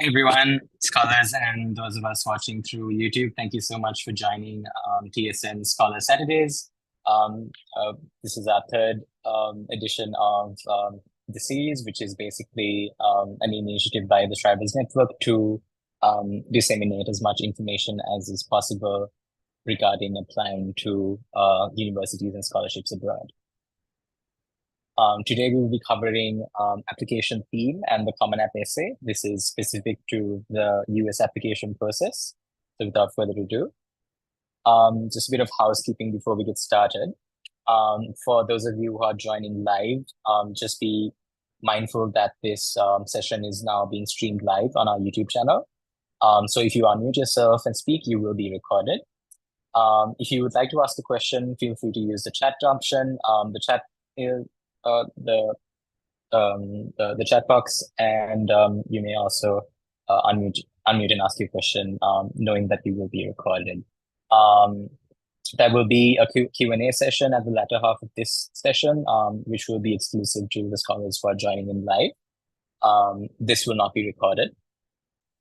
Hey everyone, scholars and those of us watching through YouTube, thank you so much for joining TSN Scholar Saturdays. Um, uh, this is our third edition of the series, which is basically an initiative by the Tribals Network to disseminate as much information as is possible regarding applying to universities and scholarships abroad. Today we will be covering application theme and the Common App essay. This is specific to the US application process. So without further ado, just a bit of housekeeping before we get started. For those of you who are joining live, just be mindful that this session is now being streamed live on our YouTube channel. So if you unmute yourself and speak, you will be recorded. If you would like to ask a question, feel free to use the chat option. The chat is uh, the the chat box, and you may also unmute and ask your question, knowing that you will be recorded. Um, there will be a Q&A session at the latter half of this session, which will be exclusive to the scholars who are joining in live. This will not be recorded.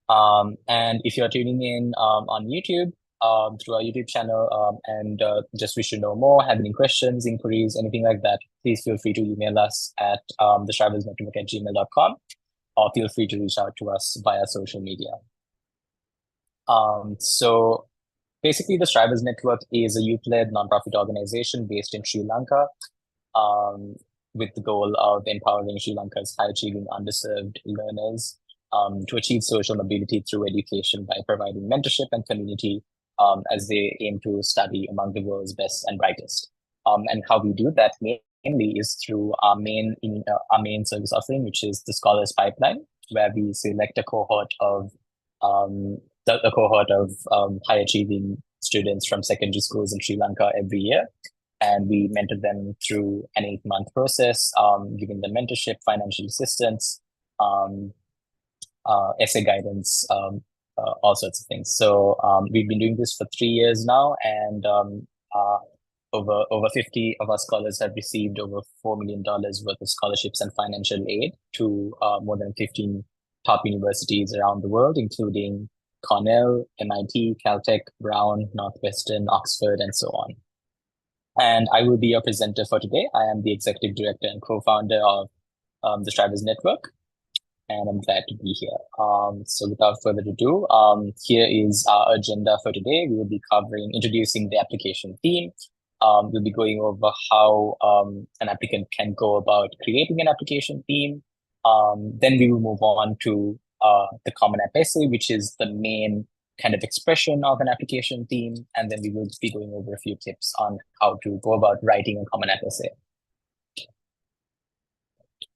And if you're tuning in on YouTube, through our YouTube channel, and just wish to know more, have any questions, inquiries, anything like that, please feel free to email us at thetravelsnetwork@gmail.com, or feel free to reach out to us via social media. So basically, the Strivers Network is a youth-led nonprofit organization based in Sri Lanka, um, with the goal of empowering Sri Lanka's high-achieving underserved learners to achieve social mobility through education by providing mentorship and community as they aim to study among the world's best and brightest. And how we do that mainly is through our main service offering, which is the Scholars Pipeline, where we select a cohort of high achieving students from secondary schools in Sri Lanka every year. And we mentor them through an 8-month process, giving them mentorship, financial assistance, um, essay guidance, all sorts of things. So we've been doing this for 3 years now, and over 50 of our scholars have received over $4 million worth of scholarships and financial aid to more than 15 top universities around the world, including Cornell, MIT, Caltech, Brown, Northwestern, Oxford, and so on. And I will be your presenter for today. I am the executive director and co-founder of the Strivers Network, and I'm glad to be here. So without further ado, here is our agenda for today. We will be introducing the application theme. We'll be going over how an applicant can go about creating an application theme. Then we will move on to the Common App essay, which is the main kind of expression of an application theme. And then we will be going over a few tips on how to go about writing a Common App essay.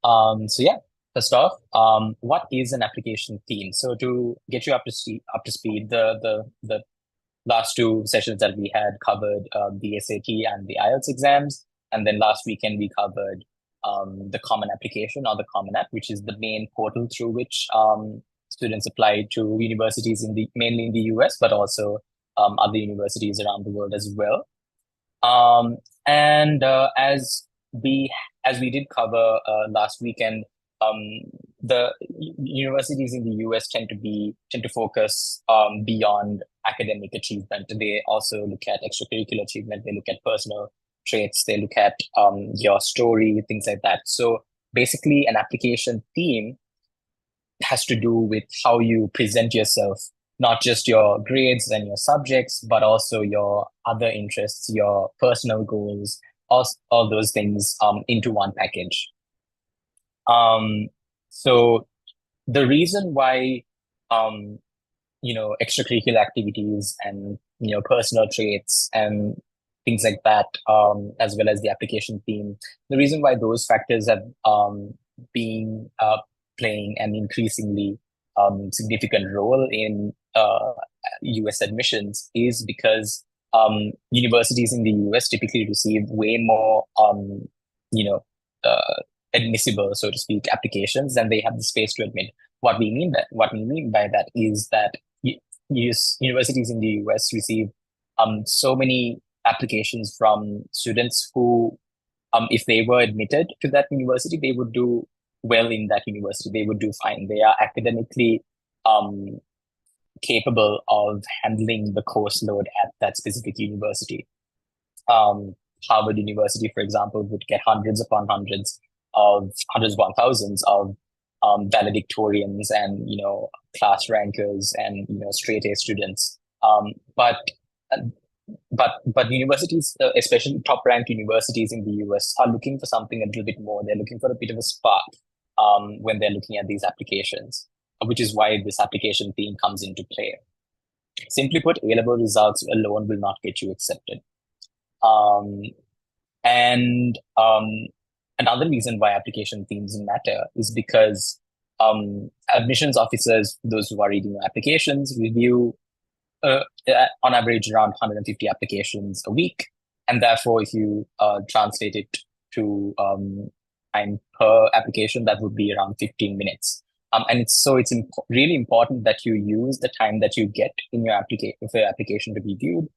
So yeah, first off, what is an application theme? So to get you up to speed, the last two sessions that we had covered the SAT and the IELTS exams, and then last weekend we covered the Common Application, or the Common App, which is the main portal through which students apply to universities mainly in the US, but also other universities around the world as well. And we as we did cover last weekend, the universities in the US tend to focus beyond academic achievement. They also look at extracurricular achievement. They look at personal traits. They look at your story, things like that. So basically, an application theme has to do with how you present yourself, not just your grades and your subjects, but also your other interests, your personal goals, all those things into one package. So the reason why extracurricular activities and personal traits and things like that, as well as the application theme, the reason why those factors have been playing an increasingly significant role in US admissions is because universities in the US typically receive way more you know admissible, so to speak, applications than they have the space to admit. What we mean by that is that universities in the US receive so many applications from students who, if they were admitted to that university, they would do well in that university. They would do fine. They are academically capable of handling the course load at that specific university. Harvard University, for example, would get hundreds upon thousands of valedictorians and class rankers and straight A students. But universities, especially top ranked universities in the US, are looking for something a little bit more. They're looking for a bit of a spark when they're looking at these applications, which is why this application theme comes into play. Simply put, A-level results alone will not get you accepted. And another reason why application themes matter is because admissions officers, those who are reading applications, review on average around 150 applications a week. And therefore, if you translate it to time per application, that would be around 15 minutes. And it's really important that you use the time that you get in your application to be viewed,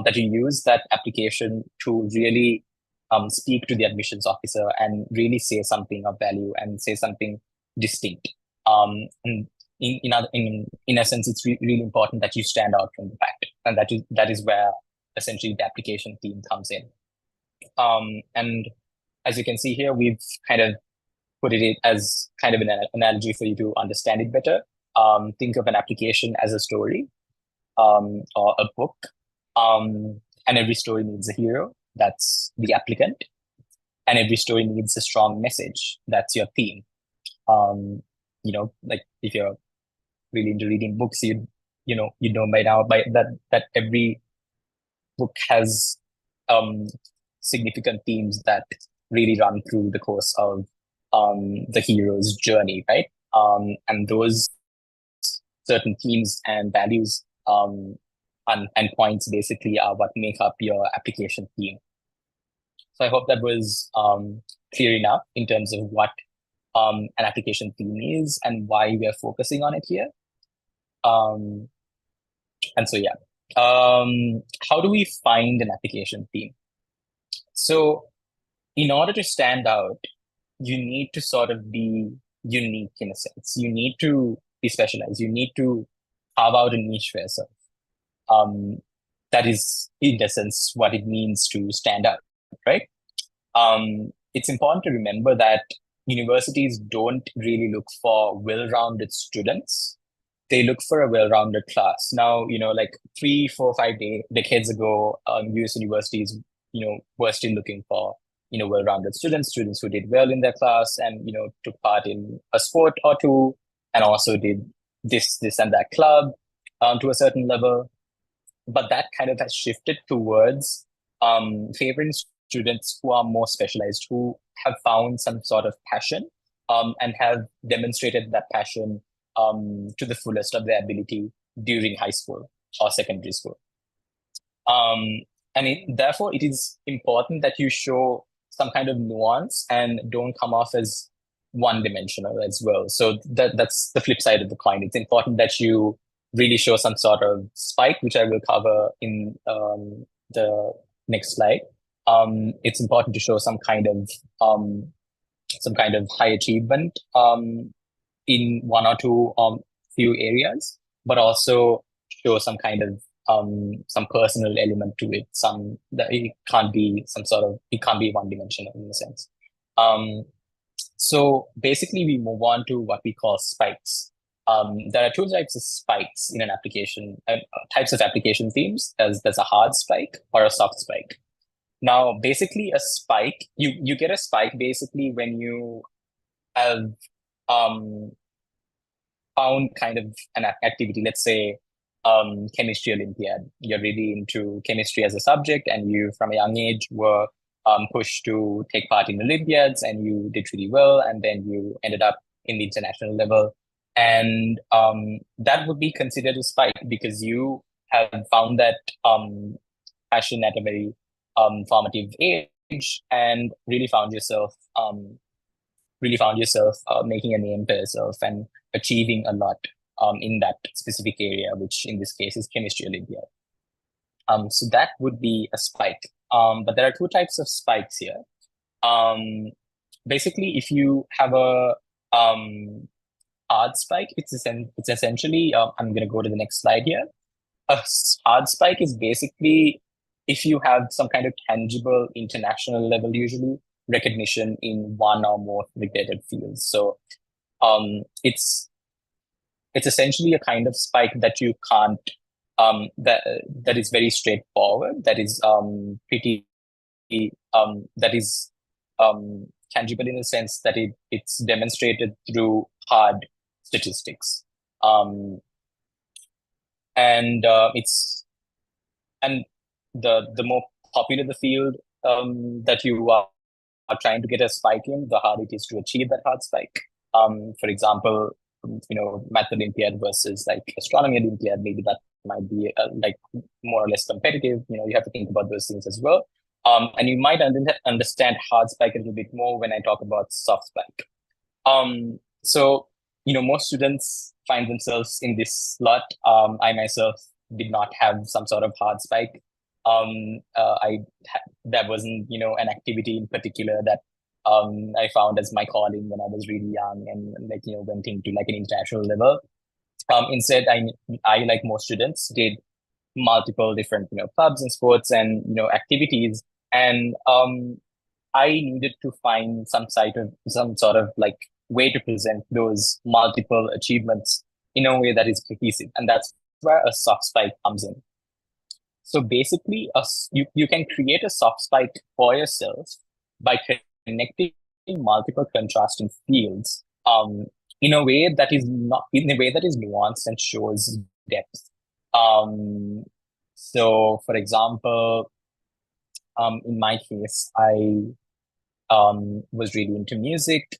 that you use that application to really speak to the admissions officer and really say something of value and say something distinct. And in essence, it's really important that you stand out from the pack, and that is where essentially the application theme comes in. And as you can see here, we've kind of put it as kind of an analogy for you to understand it better. Think of an application as a story or a book, and every story needs a hero. That's the applicant, and every story needs a strong message. That's your theme. Like if you're really into reading books, you know by now that every book has significant themes that really run through the course of the hero's journey, right? And those certain themes and values and points basically are what make up your application theme. So I hope that was clear enough in terms of what an application theme is and why we are focusing on it here. And so, yeah. How do we find an application theme? So in order to stand out, you need to sort of be unique in a sense. You need to be specialized. You need to carve out a niche for yourself. That is, in essence, what it means to stand out, right? It's important to remember that universities don't really look for well-rounded students. They look for a well-rounded class. Now, like 3, 4, 5 decades ago, US universities, were still looking for, well-rounded students who did well in their class and, took part in a sport or two, and also did this and that club to a certain level. But that kind of has shifted towards favoring students who are more specialized, who have found some sort of passion and have demonstrated that passion to the fullest of their ability during high school or secondary school. Therefore, it is important that you show some kind of nuance and don't come off as one-dimensional as well. So that's the flip side of the coin. It's important that you really show some sort of spike, which I will cover in the next slide. It's important to show some kind of high achievement in one or two few areas, but also show some kind of some personal element to it. It can't be one-dimensional in a sense. So basically, we move on to what we call spikes. There are two types of spikes in an application, types of application themes. There's a hard spike or a soft spike. Now, basically, a spike, you get a spike basically when you have found kind of an activity. Let's say chemistry Olympiad. You're really into chemistry as a subject, and you, from a young age, were pushed to take part in Olympiads, and you did really well, and then you ended up in the international level. And that would be considered a spike because you have found that passion at a very formative age and really found yourself making a name for yourself and achieving a lot in that specific area, which in this case is chemistry Olympiad. So that would be a spike. But there are two types of spikes here. Basically, if you have a hard spike, it's essentially, I'm going to go to the next slide here. Hard spike is basically if you have some kind of tangible international level, usually recognition in one or more related fields. So it's essentially a kind of spike that you can't that is very straightforward, that is pretty that is tangible in the sense that it's demonstrated through hard statistics. Um, and it's and the more popular the field that you are trying to get a spike in, the harder it is to achieve that hard spike. For example, Math Olympiad versus like Astronomy Olympiad, maybe that might be like more or less competitive. You have to think about those things as well. And you might understand hard spike a little bit more when I talk about soft spike. So, most students find themselves in this slot. I myself did not have some sort of hard spike. That wasn't, an activity in particular that I found as my calling when I was really young and like, went into like an international level. Instead, I like most students did multiple different, clubs and sports and, activities. And I needed to find some sort of like way to present those multiple achievements in a way that is cohesive. And that's where a soft spike comes in. So basically, you can create a soft spike for yourself by connecting multiple contrasting fields in a way that is nuanced and shows depth. So, for example, in my case, I was really into music,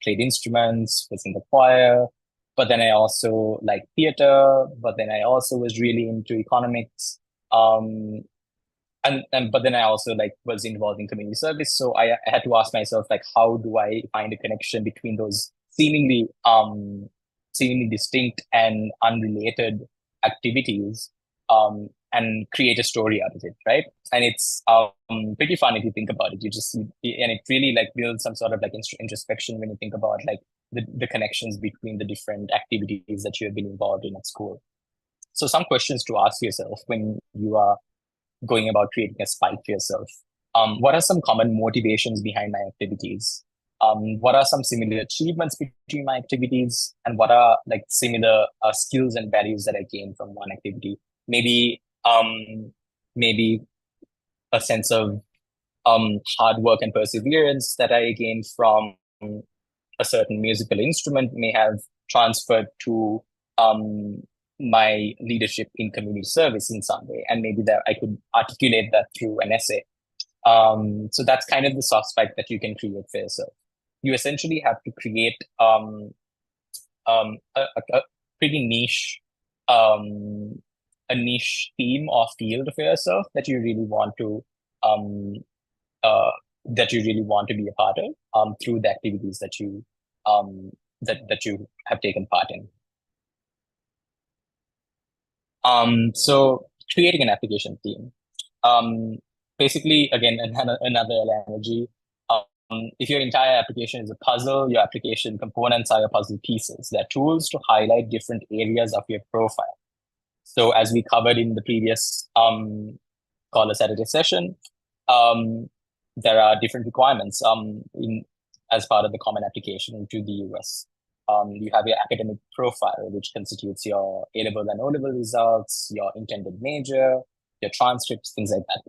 played instruments, was in the choir, but then I also like theater, but then I also was really into economics. Um, and but then I also like was involved in community service. So I had to ask myself, like, how do I find a connection between those seemingly distinct and unrelated activities and create a story out of it, right? And it's pretty fun if you think about it. And it really like builds some sort of like introspection when you think about like the connections between the different activities that you have been involved in at school. So some questions to ask yourself when you are going about creating a spike for yourself. What are some common motivations behind my activities? What are some similar achievements between my activities? And what are like similar skills and values that I gain from one activity? Maybe a sense of hard work and perseverance that I gained from a certain musical instrument may have transferred to my leadership in community service in some way, and maybe that I could articulate that through an essay. So that's kind of the soft spike that you can create for yourself. You essentially have to create a pretty a niche theme or field for yourself that you really want to um, be a part of through the activities that you have taken part in. So creating an application theme. Basically, again, another analogy. If your entire application is a puzzle, your application components are your puzzle pieces. They're tools to highlight different areas of your profile. So as we covered in the previous Scholar Saturday session, there are different requirements as part of the common application into the US. You have your academic profile, which constitutes your A-level and O-level results, your intended major, your transcripts, things like that.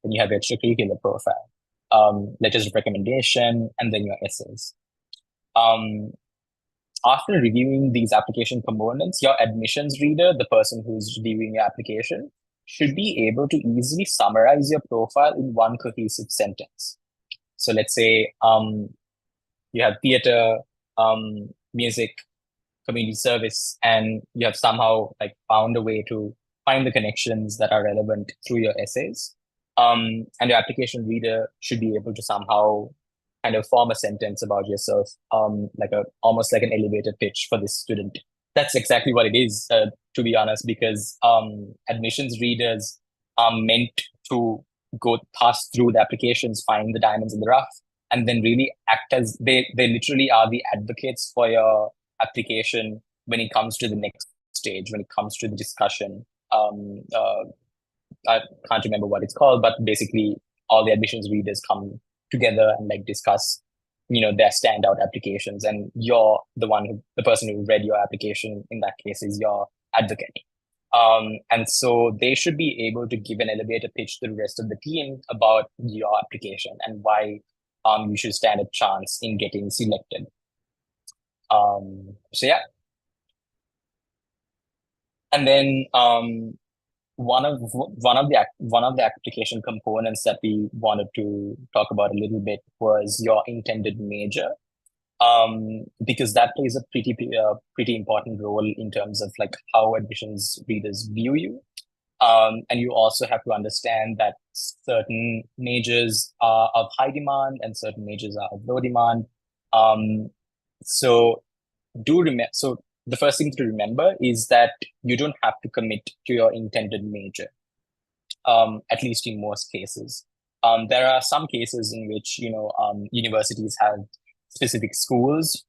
Then you have your extracurricular profile, letters of recommendation, and then your essays. After reviewing these application components, your admissions reader, the person who's reviewing your application, should be able to easily summarize your profile in one cohesive sentence. So let's say you have theater, music, community service, and you have somehow like found a way to find the connections that are relevant through your essays. And your application reader should be able to somehow kind of form a sentence about yourself, almost like an elevator pitch for this student. That's exactly what it is, to be honest, because admissions readers are meant to go pass through the applications, find the diamonds in the rough, and then really act as they literally are the advocates for your application when it comes to the next stage, when it comes to the discussion. I can't remember what it's called, but basically all the admissions readers come together and like discuss, their standout applications, and you're the person who read your application in that case is your advocate. And so they should be able to give an elevator pitch to the rest of the team about your application and why you should stand a chance in getting selected. So yeah. And then one of the application components that we wanted to talk about a little bit was your intended major, because that plays a pretty important role in terms of like how admissions readers view you. And you also have to understand that certain majors are of high demand and certain majors are of low demand. So the first thing to remember is that you don't have to commit to your intended major, at least in most cases. There are some cases in which, universities have specific schools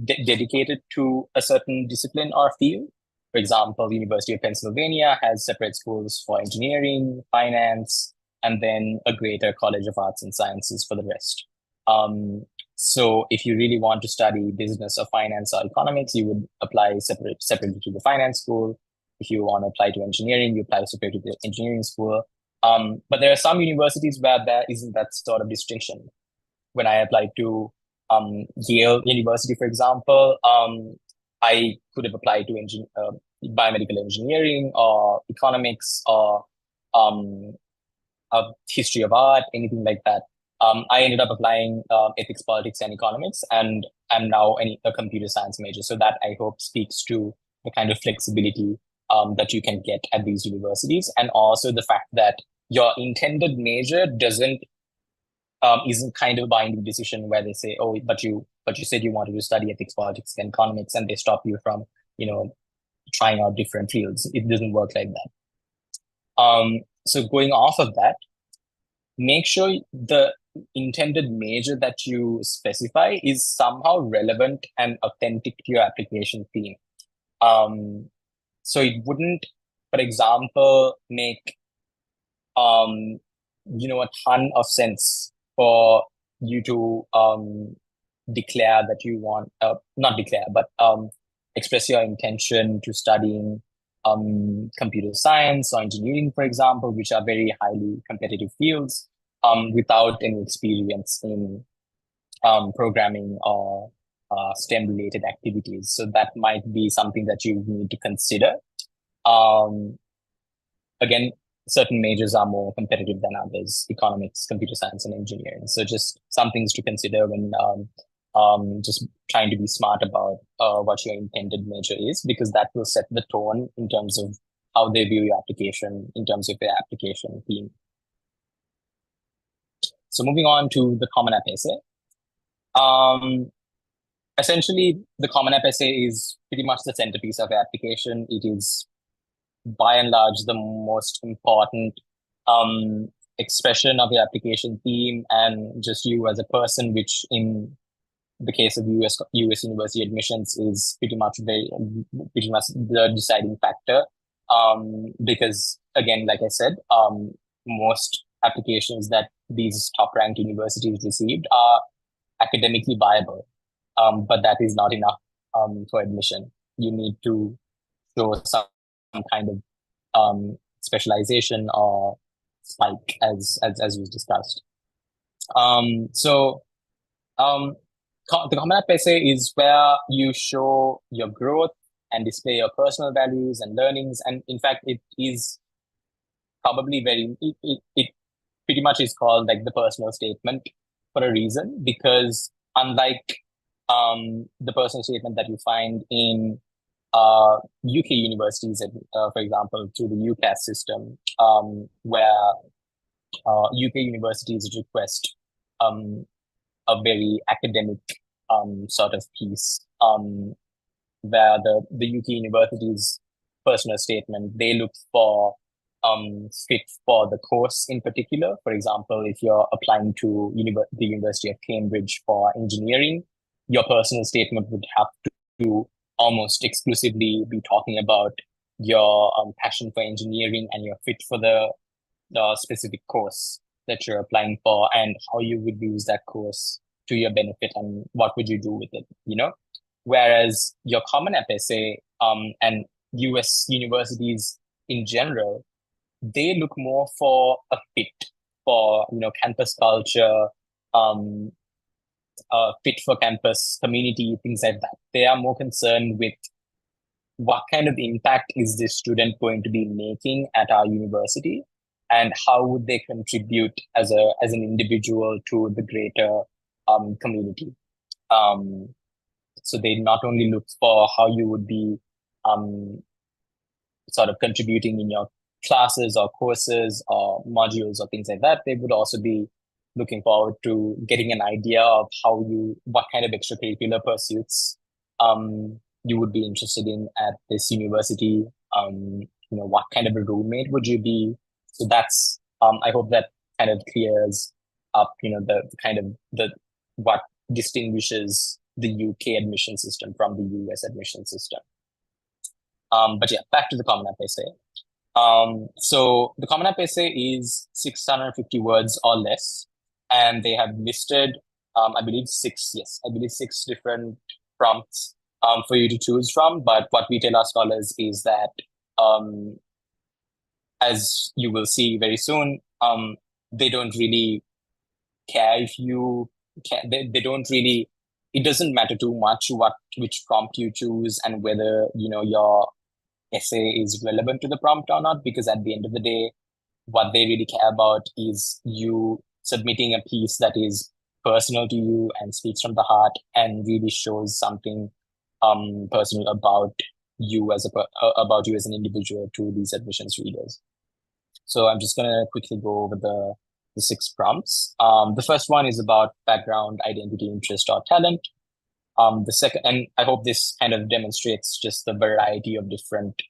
dedicated to a certain discipline or field. For example, the University of Pennsylvania has separate schools for engineering, finance, and then a greater College of Arts and Sciences for the rest. So if you really want to study business or finance or economics, you would apply separately to the finance school. If you want to apply to engineering, you apply separately to the engineering school. But there are some universities where there isn't that sort of distinction. When I applied to Yale University, for example, I could have applied to biomedical engineering or economics or history of art, anything like that. I ended up applying ethics, politics, and economics, and I'm now a computer science major. So that I hope speaks to the kind of flexibility that you can get at these universities, and also the fact that your intended major isn't kind of a binding decision where they say, oh, but you said you wanted to study ethics, politics, and economics, and they stop you from trying out different fields. It doesn't work like that. So going off of that, make sure the intended major that you specify is somehow relevant and authentic to your application theme. So it wouldn't, for example, make a ton of sense for you to declare that you want, not declare, but express your intention to studying computer science or engineering, for example, which are very highly competitive fields, without any experience in programming or STEM-related activities. So that might be something that you need to consider. Again, certain majors are more competitive than others: economics, computer science, and engineering. So just some things to consider when just trying to be smart about what your intended major is, because that will set the tone in terms of how they view your application in terms of their application theme. So moving on to the Common App essay. Essentially, the Common App essay is pretty much the centerpiece of the application. It is by and large the most important expression of your application theme and just you as a person, which in the case of US university admissions is pretty much the deciding factor. Because again, like I said, most applications that these top ranked universities received are academically viable, but that is not enough for admission. You need to show some kind of specialization or spike, as was discussed. The Common App essay is where you show your growth and display your personal values and learnings. And in fact, it is probably it pretty much is called like the personal statement for a reason, because unlike the personal statement that you find in UK universities, for example, through the UCAS system, where UK universities request a very academic sort of piece, where the UK universities personal statement, they look for fit for the course in particular. For example, if you're applying to the University of Cambridge for engineering, your personal statement would have almost exclusively be talking about your passion for engineering and your fit for the specific course that you're applying for, and how you would use that course to your benefit and what would you do with it, you know? Whereas your Common App essay and US universities in general, they look more for a fit for, you know, campus culture, um, fit for campus community, things like that. They are more concerned with what kind of impact is this student going to be making at our university, and how would they contribute as an individual to the greater community. Um, so they not only look for how you would be um, sort of contributing in your classes or courses or modules or things like that, they would also be looking forward to getting an idea of what kind of extracurricular pursuits you would be interested in at this university. You know, what kind of a roommate would you be? So that's, I hope that kind of clears up, you know, the kind of what distinguishes the UK admission system from the US admission system. But yeah, back to the Common App essay. So the Common App essay is 650 words or less, and they have listed, I believe six different prompts for you to choose from. But what we tell our scholars is that, as you will see very soon, they don't really care if you can. They don't really. It doesn't matter too much which prompt you choose and whether, you know, your essay is relevant to the prompt or not, because at the end of the day, what they really care about is you submitting a piece that is personal to you and speaks from the heart and really shows something personal about you about you as an individual to these admissions readers. So I'm just gonna quickly go over the six prompts. The first one is about background, identity, interest, or talent. The second, and I hope this kind of demonstrates just the variety of different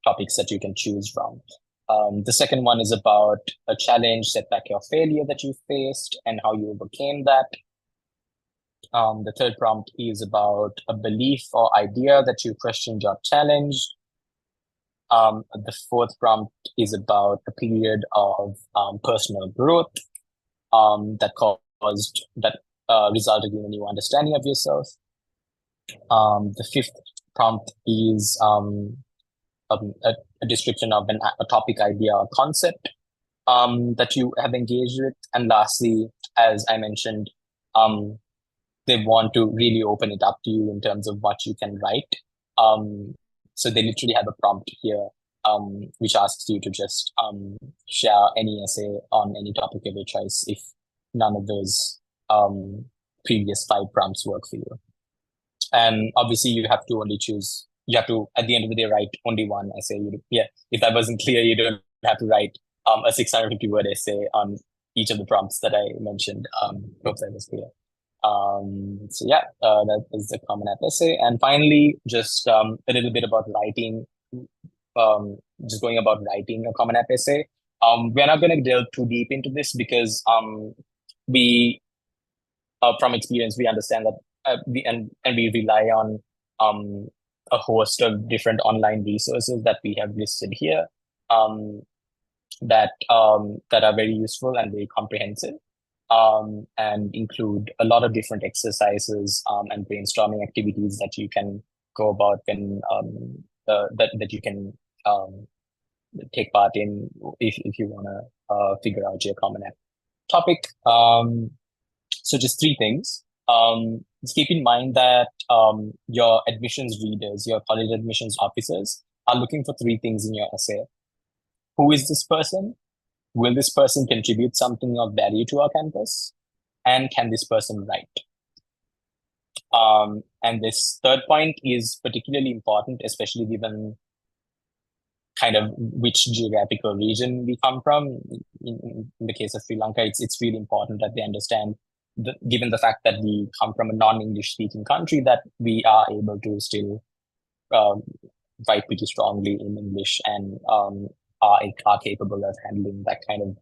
topics that you can choose from. The second one is about a challenge, setback, or failure that you faced and how you overcame that. The third prompt is about a belief or idea that you questioned or challenged. The fourth prompt is about a period of personal growth that resulted in a new understanding of yourself. The fifth prompt is a description of a topic, idea, or concept that you have engaged with. And lastly, as I mentioned, they want to really open it up to you in terms of what you can write. So they literally have a prompt here, which asks you to just share any essay on any topic of your choice if none of those previous 5 prompts work for you. And obviously you have to, at the end of the day, write only one essay. If that wasn't clear, you don't have to write a 650 word essay on each of the prompts that I mentioned. Hope that was clear. So yeah, that is the Common App essay. And finally, just a little bit about writing, just going about writing a Common App essay. We're not going to delve too deep into this because we, from experience, we understand that we rely on a host of different online resources that we have listed here, that are very useful and very comprehensive, and include a lot of different exercises and brainstorming activities that you can go about when that you can take part in if you want to figure out your Common App topic. So just 3 things. Just keep in mind that your admissions readers, your college admissions officers, are looking for 3 things in your essay. Who is this person? Will this person contribute something of value to our campus? And can this person write? And this third point is particularly important, especially given kind of which geographical region we come from. In the case of Sri Lanka, it's really important that they understand, given the fact that we come from a non-English speaking country, that we are able to still write pretty strongly in English and are capable of handling that kind of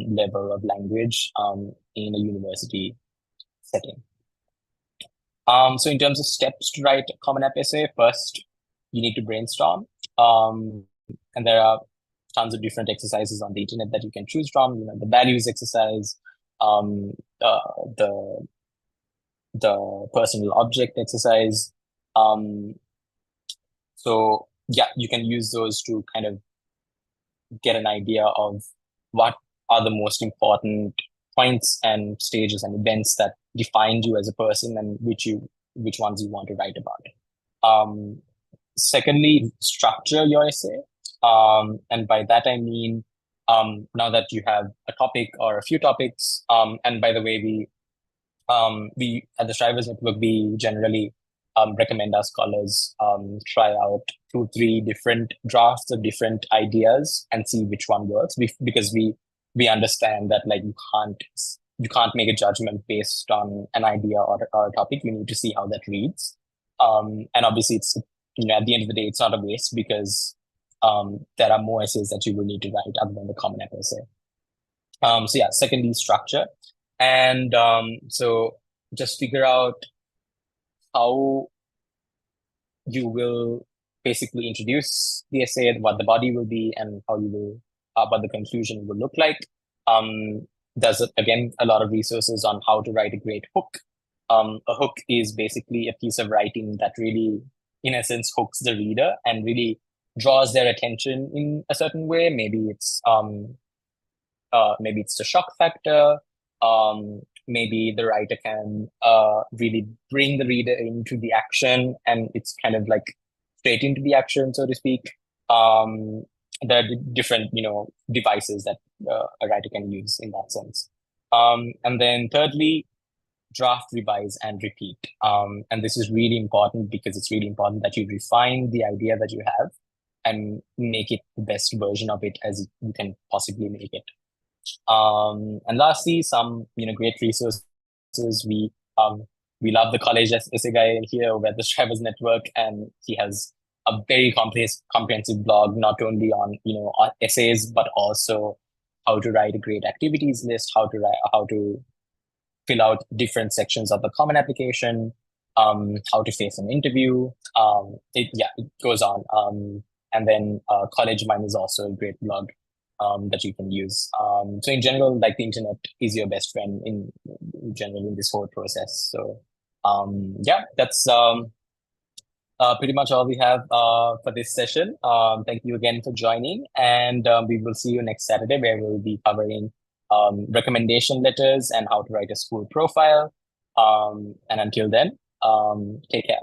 level of language in a university setting. So in terms of steps to write a Common App essay, first you need to brainstorm. And there are tons of different exercises on the internet that you can choose from. The values exercise, um, uh, the personal object exercise. Um, so yeah, you can use those to kind of get an idea of what are the most important points and stages and events that defined you as a person and which ones you want to write about. Secondly, structure your essay. And by that I mean, now that you have a topic or a few topics, and by the way, we at the Strivers Network, we generally recommend our scholars try out 2, 3 different drafts of different ideas and see which one works. Because we understand that like you can't make a judgment based on an idea or a topic. You need to see how that reads. And obviously, it's at the end of the day, it's not a waste because there are more essays that you will need to write other than the Common App essay. So yeah, secondly, structure. And so just figure out how you will basically introduce the essay, what the body will be, and how you will, what the conclusion will look like. There's again a lot of resources on how to write a great hook. A hook is basically a piece of writing that really, in essence, hooks the reader and really draws their attention in a certain way. Maybe it's the shock factor. Maybe the writer can really bring the reader into the action, and it's kind of like straight into the action, so to speak. There are different, devices that a writer can use in that sense. And then thirdly, draft, revise, and repeat. And this is really important because it's really important that you refine the idea that you have and make it the best version of it as you can possibly make it. And lastly, some great resources. We we love the college essay guy here over at the Strivers Network, and he has a very comprehensive blog, not only on on essays but also how to write a great activities list, how to fill out different sections of the common application, how to face an interview. It goes on. And then College Mind is also a great blog that you can use. So in general, like the internet is your best friend in general in this whole process. So yeah, that's pretty much all we have for this session. Thank you again for joining, and we will see you next Saturday where we'll be covering recommendation letters and how to write a school profile. And until then, take care.